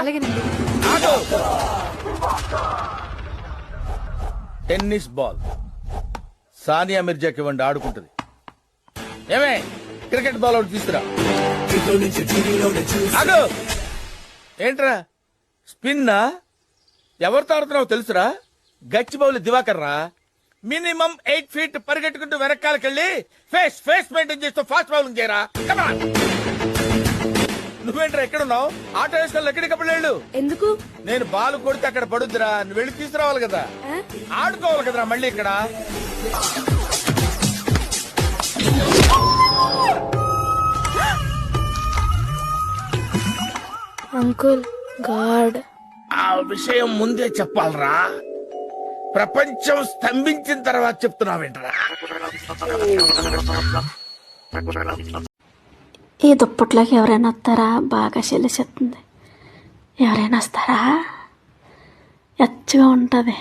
అలాగేనండి. Auto tennis ball Sania మిర్జాకి ఇవ్వండి, ఆడుకుంటది. ఏమే క్రికెట్ బాల్ ఒకటి తీసుకురా. ఆగు. ఏంట్రా స్పిన్నా? ఎవరితో ఆడుతున్నావు తెలుసురా? గచ్చిబౌలి దివాకర్ రా. మినిమం 8 feet పరిగెట్టుకుంటూ వెనకాలకెళ్ళి ఫేస్ మెయింటైన్ చేస్తూ ఫాస్ట్ బౌలింగ్ చేయరా. Come on. నువ్వేంట్రా ఎక్కడున్నావు? ఆటో వేసుకొని ఎక్కడికప్పుడు వెళ్ళు. ఎందుకు? నేను బాల్ కొడితే అక్కడ పడుద్దిరా, నువ్వు వెళ్ళి తీసుకురావాలి కదా. ఆడుకోవాలి కదరా మళ్ళీ ఇక్కడ. అంకుల్ గాడ్, ఆ విషయం ముందే చెప్పాలరా. ప్రపంచం స్తంభించిన తర్వాత చెప్తున్నావేంట్రా? ఈ దుప్పట్లోకి ఎవరైనా వస్తారా? బాగా చెల్లిస్తుంది. ఎవరైనా వస్తారా? ఎచ్చగా ఉంటుంది.